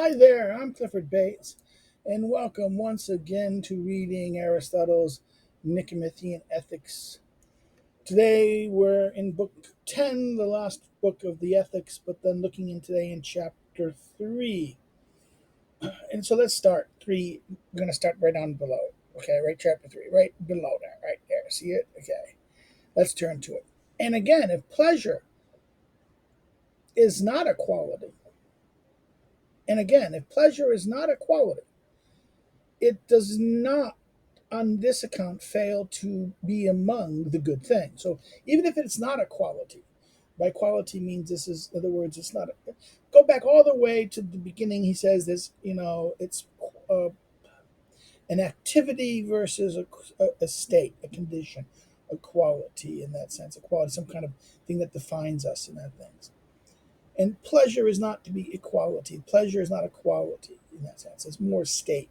Hi there, I'm Clifford Bates, and welcome once again to reading Aristotle's Nicomachean Ethics. Today we're in Book 10, the last book of the Ethics, but then looking in today in Chapter 3. And so let's start. 3, we're going to start right down below. Okay, right, Chapter 3, right below there, right there. See it? Okay, let's turn to it. And again, if pleasure is not a quality, if pleasure is not a quality, it does not on this account fail to be among the good things. So even if it's not a quality, by quality means this is, in other words, it's not. Go back all the way to the beginning. He says this, it's uh, an activity versus a state, a condition, a quality in that sense, a quality, some kind of thing that defines us in that things. And pleasure is not to be equality. Pleasure is not a quality in that sense. It's more state.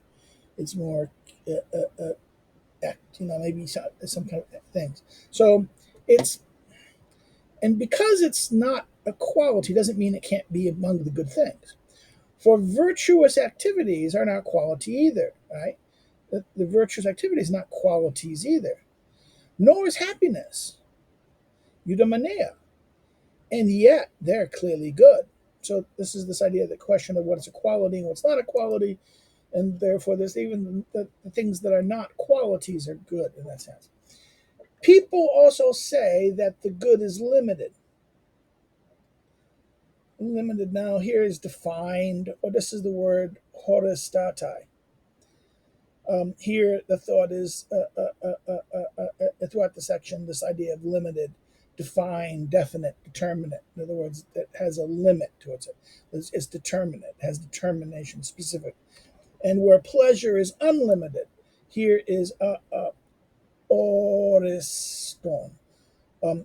It's more maybe some kind of things. So it's, and because it's not a quality doesn't mean it can't be among the good things. For virtuous activities are not quality either, right? The virtuous activities not qualities either. Nor is happiness, eudaimonia, and yet they're clearly good. So this is this idea, the question of what's a quality and what's not a quality, and therefore there's even the things that are not qualities are good in that sense. People also say that the good is limited. Limited now here is defined, or this is the word horistatai. Here the thought is throughout the section, this idea of limited, defined, definite, determinate. In other words, that has a limit to it. It's determinate, has determination, specific. And where pleasure is unlimited, here is oriston,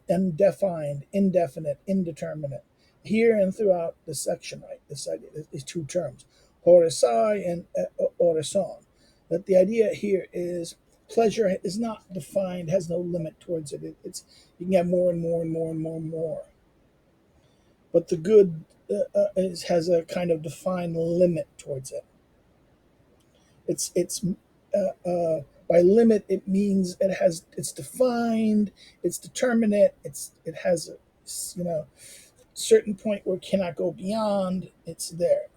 undefined, indefinite, indeterminate. Here and throughout the section, right, this idea, these two terms, horisai and orison. That the idea here is pleasure is not defined, has no limit towards it. It's you can have more and more and more and more and more. But the good has a kind of defined limit towards it. It's by limit it means it's defined, it's determinate, it has a certain point where it cannot go beyond. It's there,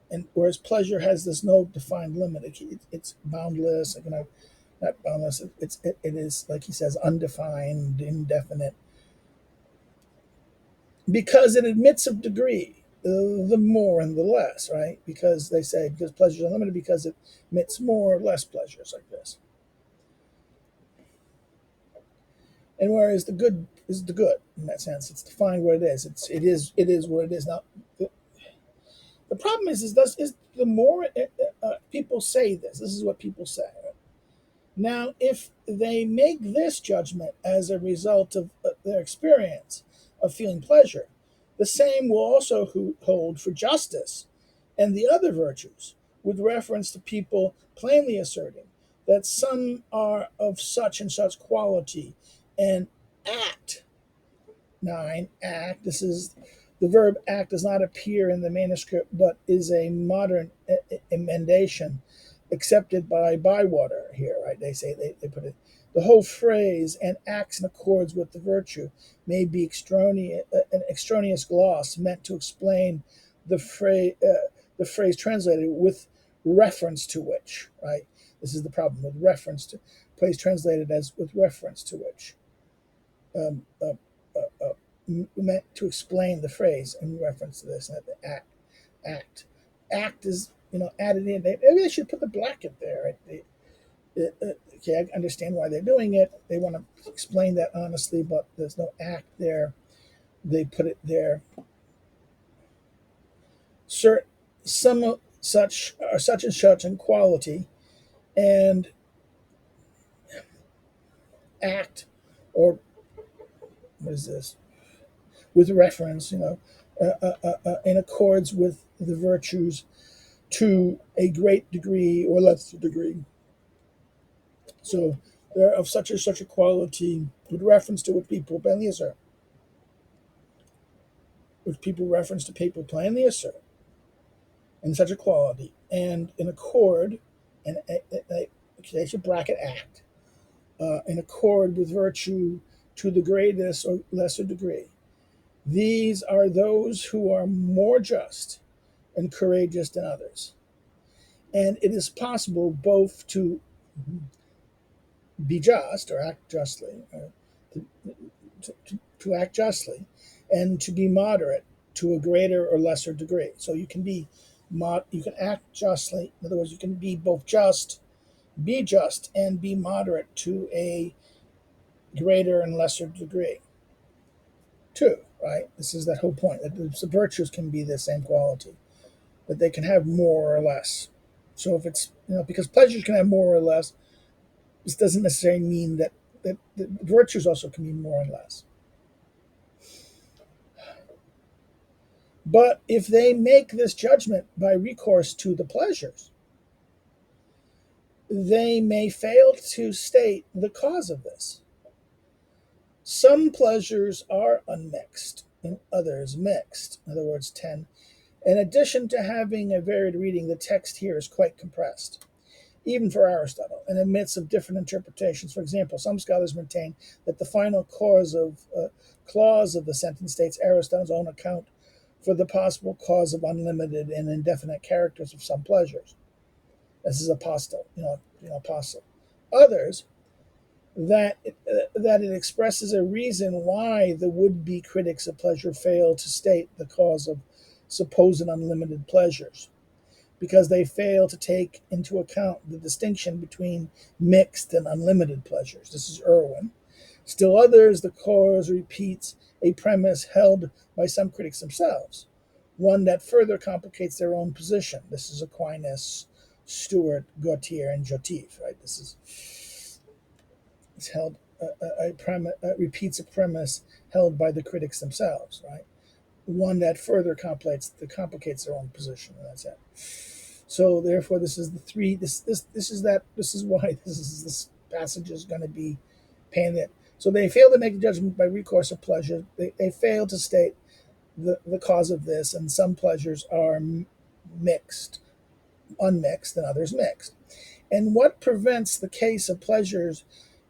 and whereas pleasure has this no defined limit. It's boundless. Not boundless. It is like he says, undefined, indefinite, because it admits of degree. The more and the less, right? Because they say because pleasure is unlimited because it admits more or less pleasures like this. And whereas the good is the good in that sense, it's defined what it is. It is what it is. Now, the problem is the more people say this. This is what people say. Right? Now, if they make this judgment as a result of their experience of feeling pleasure, the same will also hold for justice and the other virtues, with reference to people plainly asserting that some are of such and such quality and act. 9. Act. This is the verb act does not appear in the manuscript, but is a modern emendation accepted by Bywater here, right? They say they put it. The whole phrase and acts in accords with the virtue may be an extraneous gloss meant to explain the phrase translated with reference to which, right? This is the problem with reference to phrase translated as with reference to which. Um, uh, Meant to explain the phrase in reference to this, and the act is added in. Maybe they should put the bracket there. Right? Okay, I understand why they're doing it. They want to explain that honestly, but there's no act there. They put it there. Some such are such and such in quality, and act, or what is this? With reference, in accords with the virtues to a great degree or less degree. So they're of such and such a quality with reference to what people plainly assert. Which people reference to people plainly assert. in such a quality, and in accord, and they should bracket act, in accord with virtue to the greatest or lesser degree. These are those who are more just and courageous than others. And it is possible both to be just or act justly, or to act justly, and to be moderate to a greater or lesser degree. So you can you can act justly. In other words, you can be both be just, and be moderate to a greater and lesser degree too. Right? This is that whole point that the virtues can be the same quality, that they can have more or less. So if it's because pleasures can have more or less, this doesn't necessarily mean that virtues also can be more and less. But if they make this judgment by recourse to the pleasures, they may fail to state the cause of this. Some pleasures are unmixed and others mixed. In other words, 10. In addition to having a varied reading, the text here is quite compressed, even for Aristotle, and admits of different interpretations. For example, some scholars maintain that the final clause of the sentence states Aristotle's own account for the possible cause of unlimited and indefinite characters of some pleasures. This is apostle. Others, that it expresses a reason why the would-be critics of pleasure fail to state the cause of supposed unlimited pleasures, because they fail to take into account the distinction between mixed and unlimited pleasures. This is Irwin. Still others, the cause repeats a premise held by some critics themselves, one that further complicates their own position. This is Aquinas, Stewart, Gautier, and Jotif. Right? This is it's held repeats a premise held by the critics themselves. Right? One that further complicates their own position. And that's it. So therefore, this is the three. This is why this passage is going to be paying it. So they fail to make a judgment by recourse of pleasure. They fail to state the cause of this, and some pleasures are unmixed, and others mixed. And what prevents the case of pleasures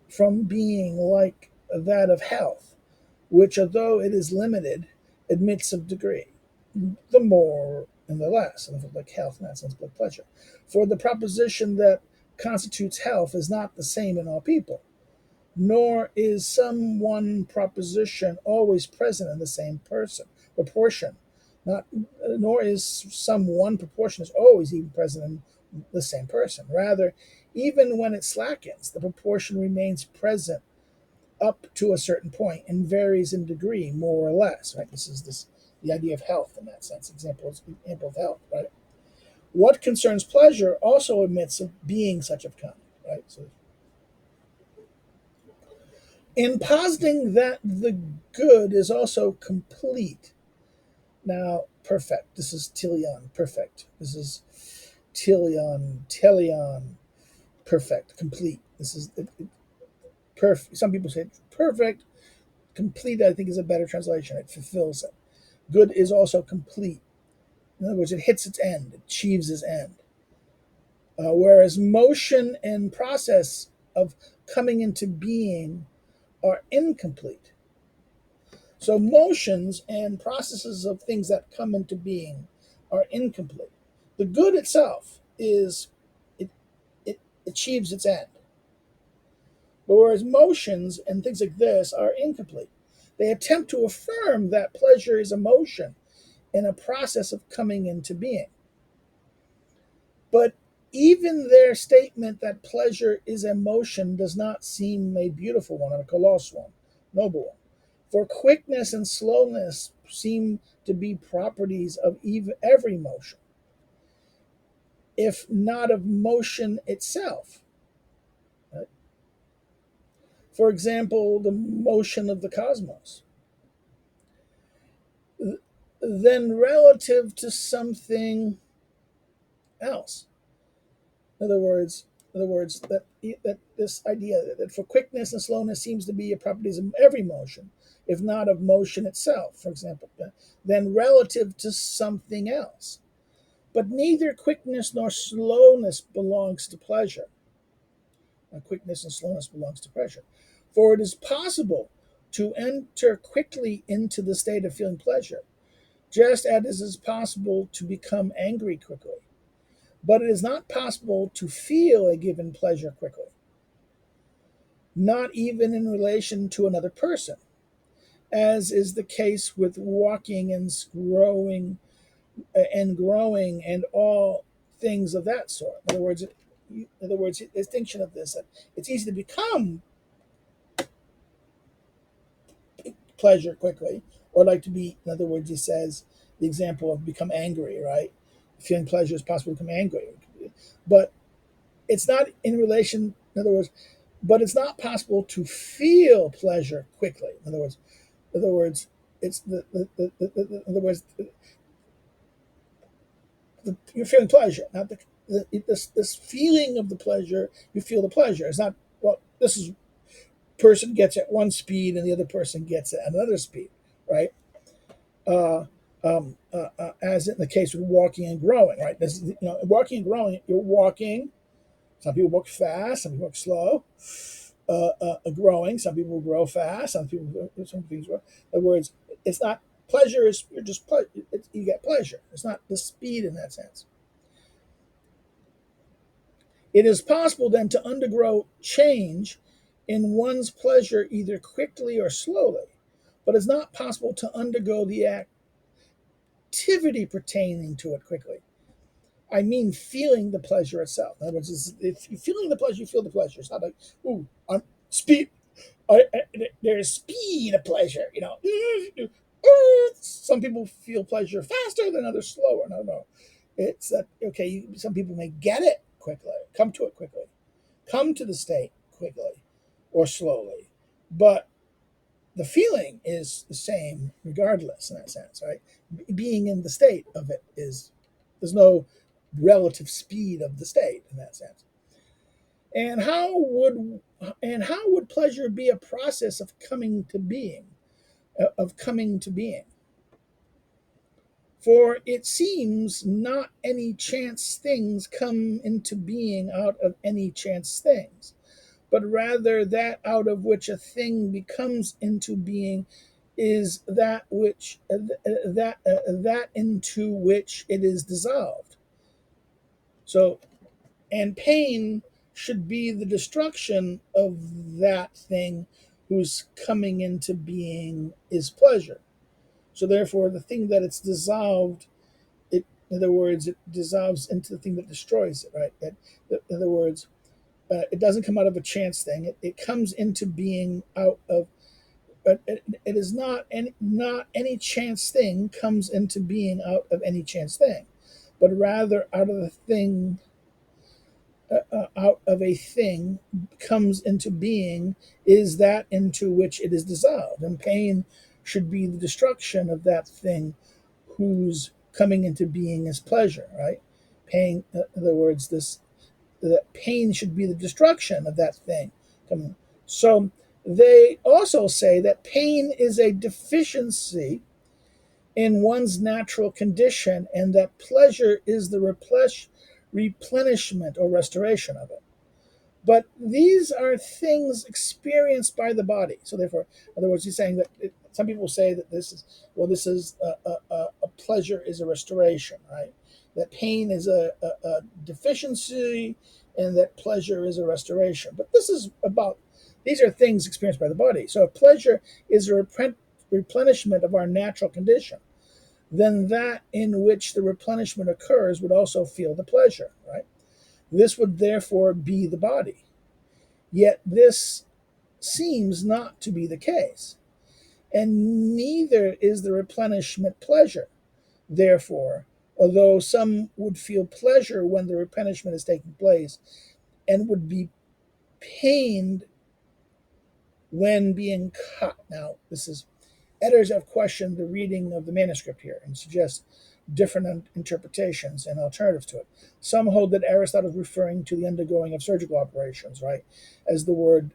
from being like that of health, which, although it is limited, admits of degree, the more and the less, like health in that sense, but pleasure. For the proposition that constitutes health is not the same in all people, nor is some one proposition always present in the same proportion. Not, nor is some one proportion is always even present in the same person. Rather, even when it slackens, the proportion remains present up to a certain point and varies in degree more or less. Right? This is the idea of health in that sense. Example of health. Right? What concerns pleasure also admits of being such of kind. Right? So, in positing that the good is also complete. Now, perfect. This is tilion, perfect. This is telion, perfect, complete. This is perfect. Some people say perfect. Complete, I think, is a better translation. It fulfills it. Good is also complete. In other words, it hits its end, it achieves its end. Whereas motion and process of coming into being are incomplete. So motions and processes of things that come into being are incomplete. The good itself it achieves its end. But whereas motions and things like this are incomplete. They attempt to affirm that pleasure is emotion in a process of coming into being. But even their statement that pleasure is emotion does not seem a beautiful one, a colossal one, noble one. For quickness and slowness seem to be properties of every motion, if not of motion itself. Right? For example, the motion of the cosmos. Then relative to something else. In other words, that this idea that for quickness and slowness seems to be a properties of every motion, if not of motion itself, for example, then relative to something else. But neither quickness nor slowness belongs to pleasure. Quickness and slowness belongs to pleasure. For it is possible to enter quickly into the state of feeling pleasure, just as it is possible to become angry quickly. But it is not possible to feel a given pleasure quickly, not even in relation to another person, as is the case with walking and growing and all things of that sort. In other words, distinction of this, that it's easy to become pleasure quickly, or like to be, in other words, he says the example of become angry, right? Feeling pleasure is possible to become angry. But it's not in relation, in other words, but it's not possible to feel pleasure quickly. In other words, it's in other words, you're feeling pleasure, not this feeling of the pleasure. You feel the pleasure. It's not, well, this is person gets at one speed and the other person gets at another speed, right? Uh, as in the case with walking and growing, right? Walking and growing, you're walking. Some people walk fast, some people walk slow. Growing, some people grow fast, some things grow. In other words, it's not pleasure. Is you're just you get pleasure. It's not the speed in that sense. It is possible then to undergo change in one's pleasure either quickly or slowly, but it's not possible to undergo the activity pertaining to it quickly. I mean, feeling the pleasure itself. In other words, if you're feeling the pleasure, you feel the pleasure. It's not like, ooh, I'm speed. There's speed of pleasure. Some people feel pleasure faster than others slower. No. It's that, okay, some people may get it quickly, come to it quickly, come to the state quickly or slowly. But the feeling is the same regardless in that sense, right? Being in the state of it there's no relative speed of the state in that sense. And how would pleasure be a process of coming to being, For it seems not any chance things come into being out of any chance things, but rather that out of which a thing becomes into being is that into which it is dissolved. So, and pain should be the destruction of that thing whose coming into being is pleasure. So therefore, the thing that it's dissolved, in other words, it dissolves into the thing that destroys it, right? In other words, it doesn't come out of a chance thing. It comes into being out of. It is not any chance thing comes into being out of any chance thing, but rather out of a thing comes into being is that into which it is dissolved, and pain should be the destruction of that thing whose coming into being is pleasure, right? Pain, in other words, that pain should be the destruction of that thing. So they also say that pain is a deficiency in one's natural condition, and that pleasure is the replenishment or restoration of it. But these are things experienced by the body. So therefore, in other words, he's saying that some people say that this is a pleasure is a restoration, right? That pain is a deficiency, and that pleasure is a restoration. But these are things experienced by the body. So if pleasure is a replenishment of our natural condition, then that in which the replenishment occurs would also feel the pleasure, right? This would therefore be the body. Yet this seems not to be the case, and neither is the replenishment pleasure. Therefore, although some would feel pleasure when the replenishment is taking place, and would be pained when being cut. Now, editors have questioned the reading of the manuscript here and suggest different interpretations and alternatives to it. Some hold that Aristotle is referring to the undergoing of surgical operations, right, as the word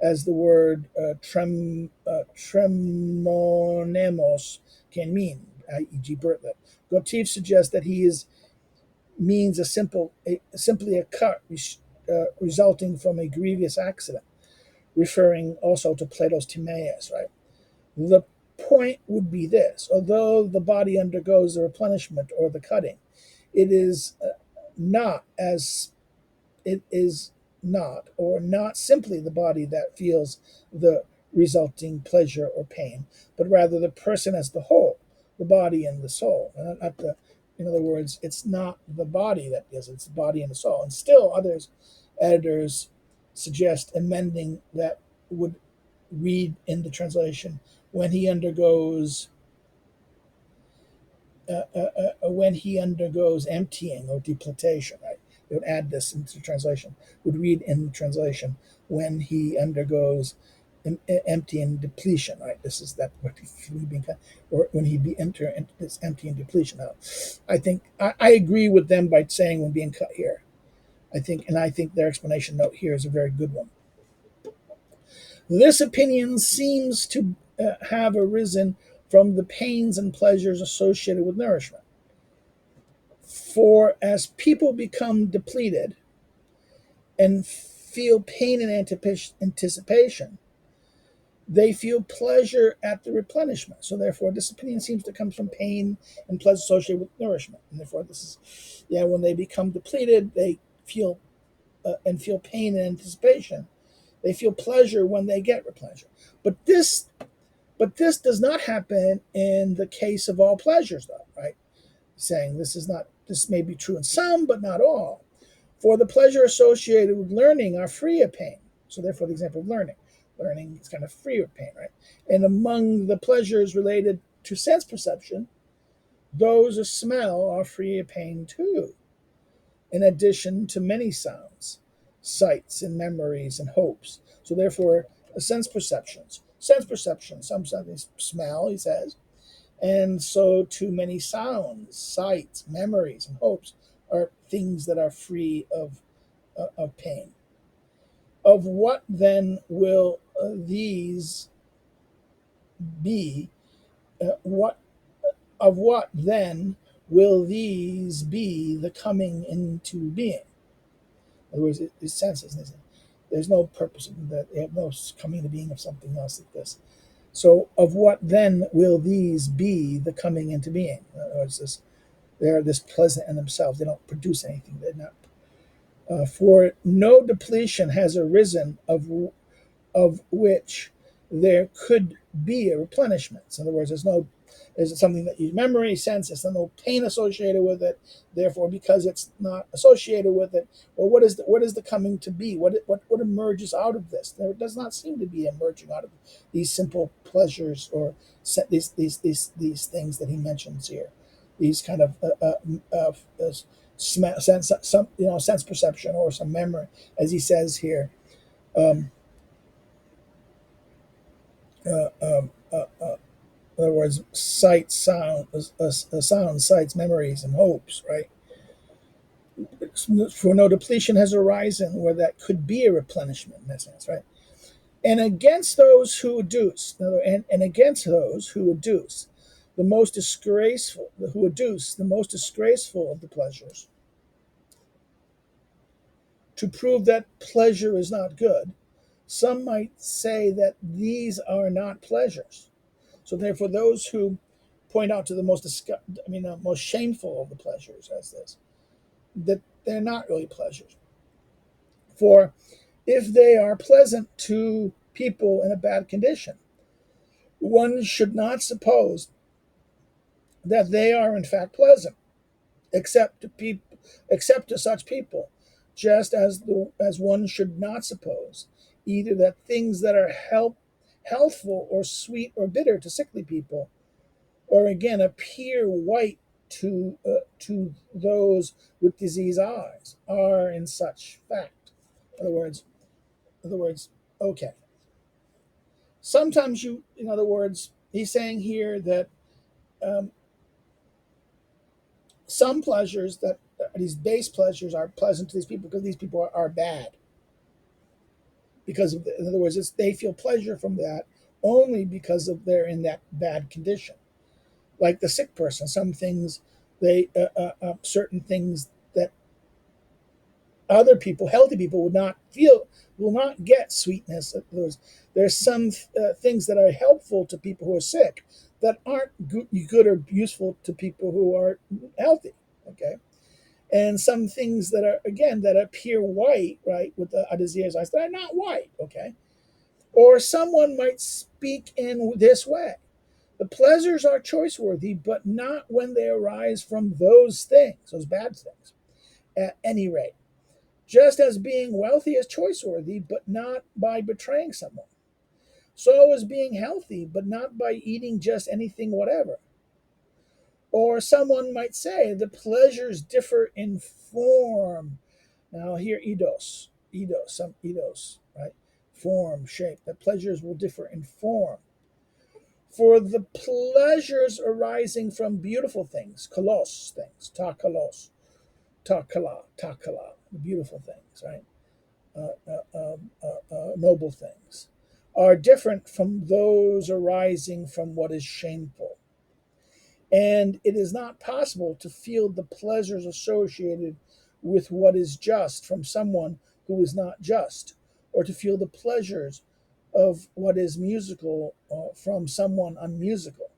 tremonemos can mean, e.g. Bartlett. Gottlieb suggests that he is means simply a cut resulting from a grievous accident, referring also to Plato's Timaeus, right? The point would be this: although the body undergoes the replenishment or the cutting, it is not as it is not, or not simply the body that feels the resulting pleasure or pain, but rather the person as the whole, the body and the soul. Not the, in other words, it's not the body that does it, it's the body and the soul. And still, editors suggest amending that would read in the translation when he undergoes when he undergoes emptying or depletation, right? They would add this into the translation. Would read in the translation when he undergoes empty and depletion, right? This is that what he being, or when he be enter into this empty and depletion. Now, I think I agree with them by saying when being cut here. I think their explanation note here is a very good one. This opinion seems to have arisen from the pains and pleasures associated with nourishment. For as people become depleted and feel pain and anticipation, they feel pleasure at the replenishment. So therefore, this opinion seems to come from pain and pleasure associated with nourishment. And therefore, this is, when they become depleted, they feel feel pain and anticipation. They feel pleasure when they get replenished. But this does not happen in the case of all pleasures, though, right? Saying this may be true in some, but not all. For the pleasure associated with learning are free of pain. So therefore, the example of learning is kind of free of pain, right? And among the pleasures related to sense perception, those of smell are free of pain too, in addition to many sounds, sights, and memories and hopes. So therefore, sense perceptions, some something smell, he says, and so too many sounds, sights, memories, and hopes are things that are free of pain. Of what then will these be? What of what then will these be the coming into being? In other words, it's senses. There's no purpose of that. They have no coming into being of something else like this. So, of what then will these be the coming into being? In other words, they're this pleasant in themselves. They don't produce anything. They're not. For no depletion has arisen of which there could be a replenishment. So in other words, there's something that you memory sense, there's no pain associated with it. Therefore, because it's not associated with it, well, what is the coming to be? What emerges out of this? There does not seem to be emerging out of these simple pleasures or these things that he mentions here. These kind of sense perception or some memory, as he says here. Um, uh, um, uh, uh, in other words, sound, sights, memories, and hopes, right? For no depletion has arisen where that could be a replenishment in that sense, right? And against those who adduce, and against those who adduce the most disgraceful, of the pleasures, to prove that pleasure is not good, some might say that these are not pleasures. So therefore, those who point out to the most shameful of the pleasures as this, that they're not really pleasures. For if they are pleasant to people in a bad condition, one should not suppose that they are in fact pleasant, except to such people, just as one should not suppose either that things that are healthful or sweet or bitter to sickly people, or again appear white to those with diseased eyes, are in such fact. In other words, okay. Sometimes in other words, he's saying here that um, some pleasures that these base pleasures are pleasant to these people because these people are bad. Because in other words, they feel pleasure from that only because of they're in that bad condition. Like the sick person, some things certain things Other people, healthy people, will not get sweetness. There's some things that are helpful to people who are sick that aren't good or useful to people who are healthy. Okay, and some things that are, again, that appear white, right, with the desires eyes, that are not white. Okay, or someone might speak in this way: the pleasures are choice worthy, but not when they arise from those things, those bad things. At any rate, just as being wealthy is choice worthy, but not by betraying someone, so is being healthy, but not by eating just anything, whatever. Or someone might say the pleasures differ in form. Now, here, some eidos, right? Form, shape. The pleasures will differ in form. For the pleasures arising from beautiful things, kalos things, ta kalos, ta kala, the beautiful things, right? Noble things, are different from those arising from what is shameful. And it is not possible to feel the pleasures associated with what is just from someone who is not just, or to feel the pleasures of what is musical from someone unmusical.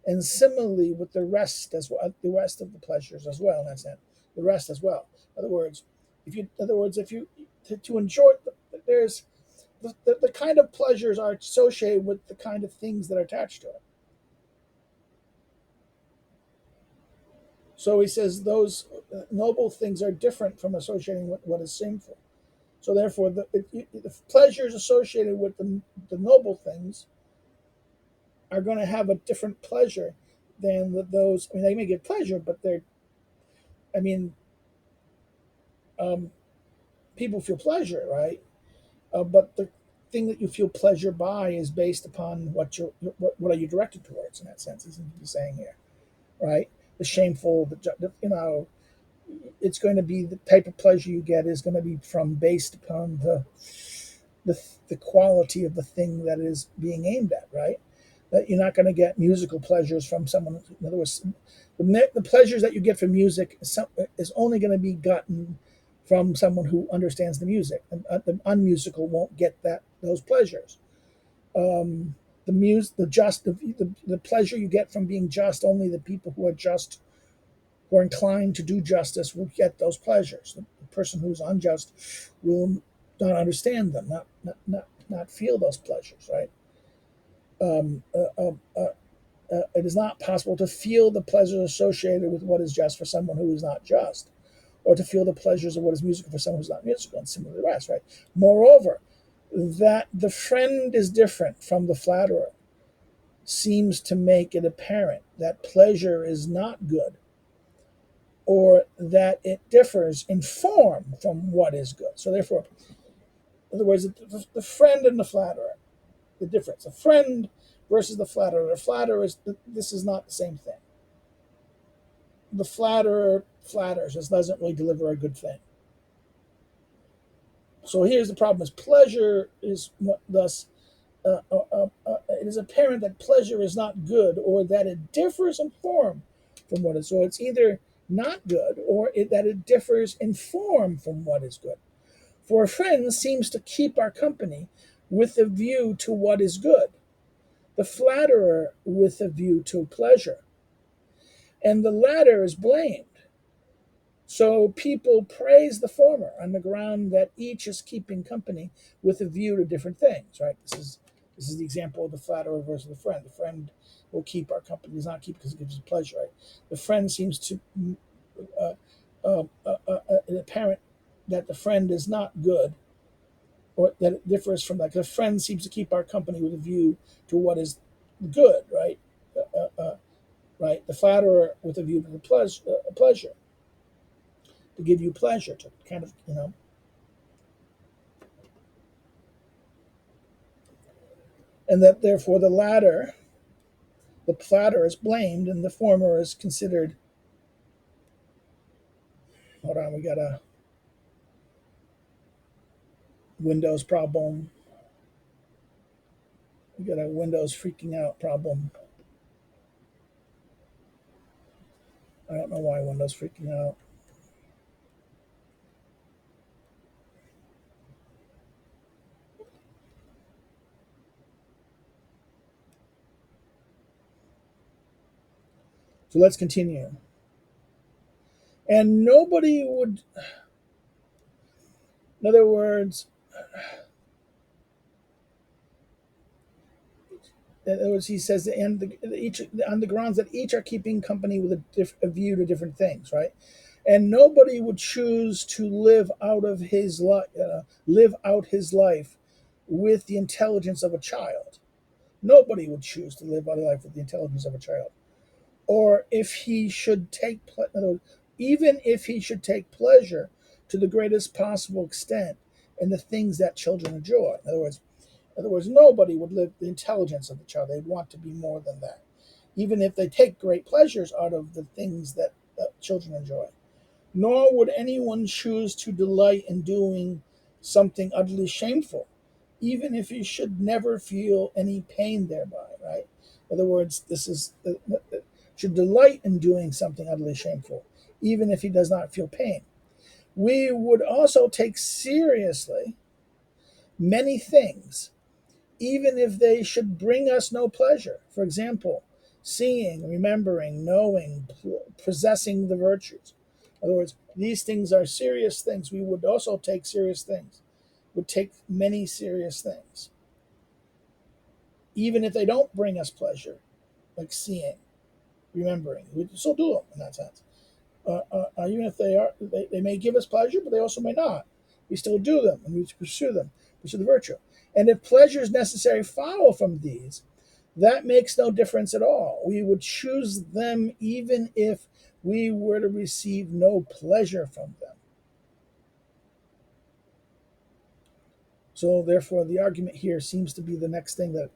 And similarly with the rest as well, the rest of the pleasures as well. That's it. The rest as well. In other words, if you to enjoy, there's the kind of pleasures are associated with the kind of things that are attached to it. So he says those noble things are different from associating with what is sinful. So therefore, the pleasures associated with the noble things are going to have a different pleasure than those. I mean, they may get pleasure, but they're. I mean, um, people feel pleasure, right? But the thing that you feel pleasure by is based upon what are you directed towards. In that sense, he seems to be saying here, right? The shameful, it's going to be the type of pleasure you get is going to be from based upon the the quality of the thing that is being aimed at, right? That you're not going to get musical pleasures from someone. In other words, the pleasures that you get from music is only going to be gotten from someone who understands the music. And the unmusical won't get those pleasures. The pleasure you get from being just, only the people who are just, who are inclined to do justice, will get those pleasures. The person who's unjust will not understand them, not feel those pleasures, right? Um, uh, uh, uh, it is not possible to feel the pleasures associated with what is just for someone who is not just, or to feel the pleasures of what is musical for someone who's not musical, and similar to the rest, right? Moreover, that the friend is different from the flatterer seems to make it apparent that pleasure is not good, or that it differs in form from what is good. So, therefore, in other words, the friend and the flatterer, the difference. A friend versus the flatterer. The flatterer this is not the same thing. The flatterer flatters, this doesn't really deliver a good thing. So here's the problem: is pleasure is what thus it is apparent that pleasure is not good, or that it differs in form from what is. So it's either not good, or that it differs in form from what is good. For a friend seems to keep our company with a view to what is good, the flatterer with a view to pleasure, and the latter is blamed. So people praise the former on the ground that each is keeping company with a view to different things, right? This is the example of the flatterer versus the friend. The friend will keep our company, does not keep because it gives us pleasure, right? The friend seems to uh, apparent that the friend is not good, or that it differs from that. Because a friend seems to keep our company with a view to what is good, right? Right. The flatterer with a view to the pleasure, to give you pleasure, to kind of, and that therefore the flatterer is blamed, and the former is considered. Hold on, we got a Windows problem. We got a Windows freaking out problem. I don't know why Windows freaking out. So let's continue. And nobody would, in other words, he says, and each on the grounds that each are keeping company with a view to different things, right? And nobody would choose to live out his life with the intelligence of a child. Nobody would choose to live out a life with the intelligence of a child. Or if he should take, even if he should take pleasure to the greatest possible extent in the things that children enjoy. In other words, nobody would live the intelligence of the child. They'd want to be more than that, even if they take great pleasures out of the things that children enjoy. Nor would anyone choose to delight in doing something utterly shameful, even if he should never feel any pain thereby, right? In other words, this is should delight in doing something utterly shameful, even if he does not feel pain. We would also take seriously many things, even if they should bring us no pleasure. For example, seeing, remembering, knowing, possessing the virtues. In other words, these things are serious things. We would also take serious things, would take many serious things, even if they don't bring us pleasure, like seeing, remembering. We still do them in that sense. Even if they may give us pleasure, but they also may not. We still do them, and we pursue them, pursue the virtue. And if pleasures necessary follow from these, that makes no difference at all. We would choose them even if we were to receive no pleasure from them. So therefore, the argument here seems to be the next thing that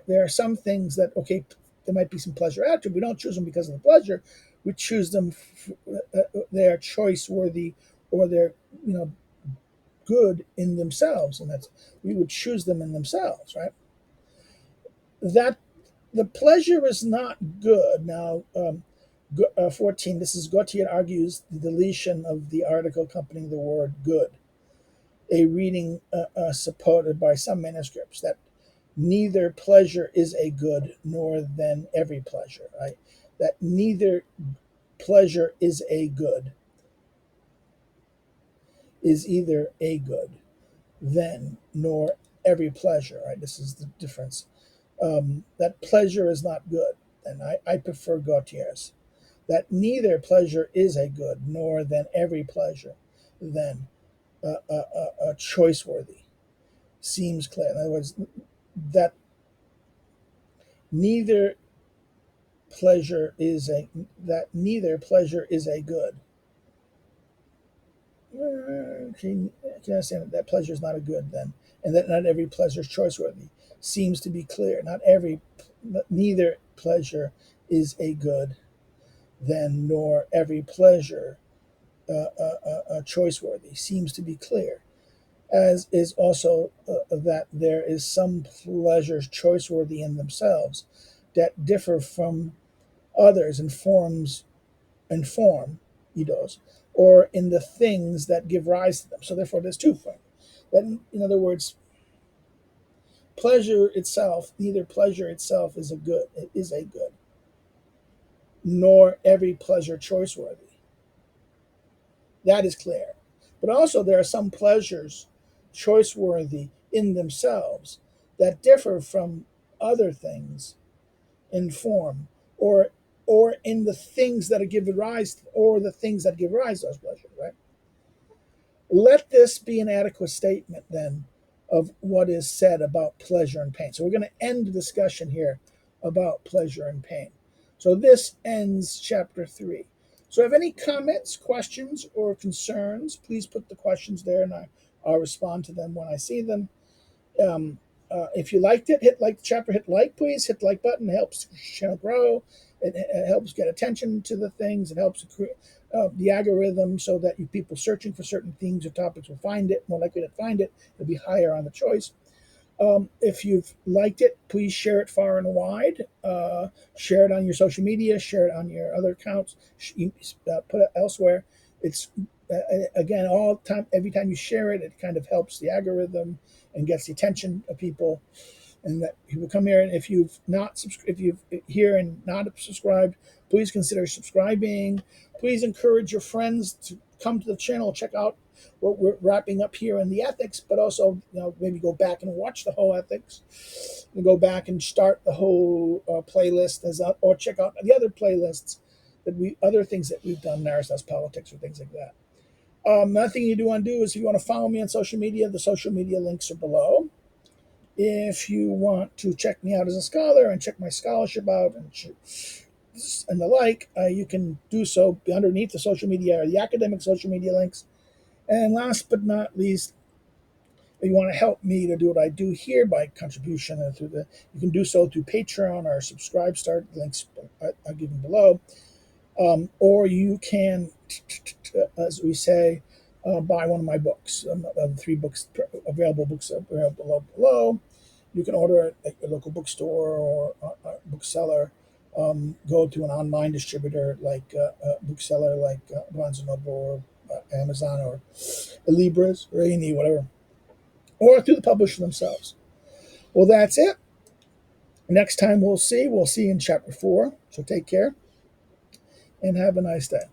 there are some things that, okay, there might be some pleasure after. We don't choose them because of the pleasure. We choose them; they are choice worthy, or they're good in themselves, and that's we would choose them in themselves, right? That the pleasure is not good. Now, 14. This is Gautier argues the deletion of the article accompanying the word good. A reading supported by some manuscripts that neither pleasure is a good nor then every pleasure, right? That neither pleasure is a good is either a good then nor every pleasure, right? This is the difference. That pleasure is not good, and I prefer Gautier's. That neither pleasure is a good nor then every pleasure then choice worthy seems clear. In other words, that neither pleasure is a neither pleasure is a good. Can you understand that pleasure is not a good then, and that not every pleasure is choice worthy seems to be clear. Neither pleasure is a good then, nor every pleasure choice worthy seems to be clear. As is also that there is some pleasures choice worthy in themselves that differ from others in form, eidos, or in the things that give rise to them. So therefore, there's two things. That, in other words, neither pleasure itself is a good, nor every pleasure choice worthy. That is clear. But also, there are some pleasures choice worthy in themselves that differ from other things in form, or in the things that give rise to those pleasures, right? Let this be an adequate statement then of what is said about pleasure and pain. So we're going to end the discussion here about pleasure and pain. So this ends chapter 3. So if any comments, questions, or concerns, please put the questions there, and I'll respond to them when I see them. If you liked it, hit like the chapter, hit like, please. Hit the like button. It helps the channel grow. It helps get attention to the things. It helps create the algorithm so that you people searching for certain themes or topics will find it, more likely to find it. It'll be higher on the choice. If you've liked it, please share it far and wide. Share it on your social media. Share it on your other accounts. Put it elsewhere. It's again every time you share it, it kind of helps the algorithm and gets the attention of people. and that people come here. And if you've not if you've here and not subscribed, please consider subscribing. Please encourage your friends to come to the channel, check out what we're wrapping up here in the ethics, but also maybe go back and watch the whole ethics, and go back and start the whole playlist or check out the other playlists that other things that we've done in Aristotle's Politics or things like that. Another thing you do want to do is if you want to follow me on social media, the social media links are below. If you want to check me out as a scholar and check my scholarship out and the like, you can do so underneath the social media or the academic social media links. And last but not least, if you want to help me to do what I do here by contribution and you can do so through Patreon or Subscribe Start links I'll give them below. Or you can, as we say, buy one of my books. The 3 books available below. You can order at a local bookstore or a bookseller. Go to an online distributor like a bookseller like Barnes and Noble or Amazon or Libris or A&E, whatever, or through the publisher themselves. Well, that's it. Next time we'll see in chapter 4. So take care and have a nice day.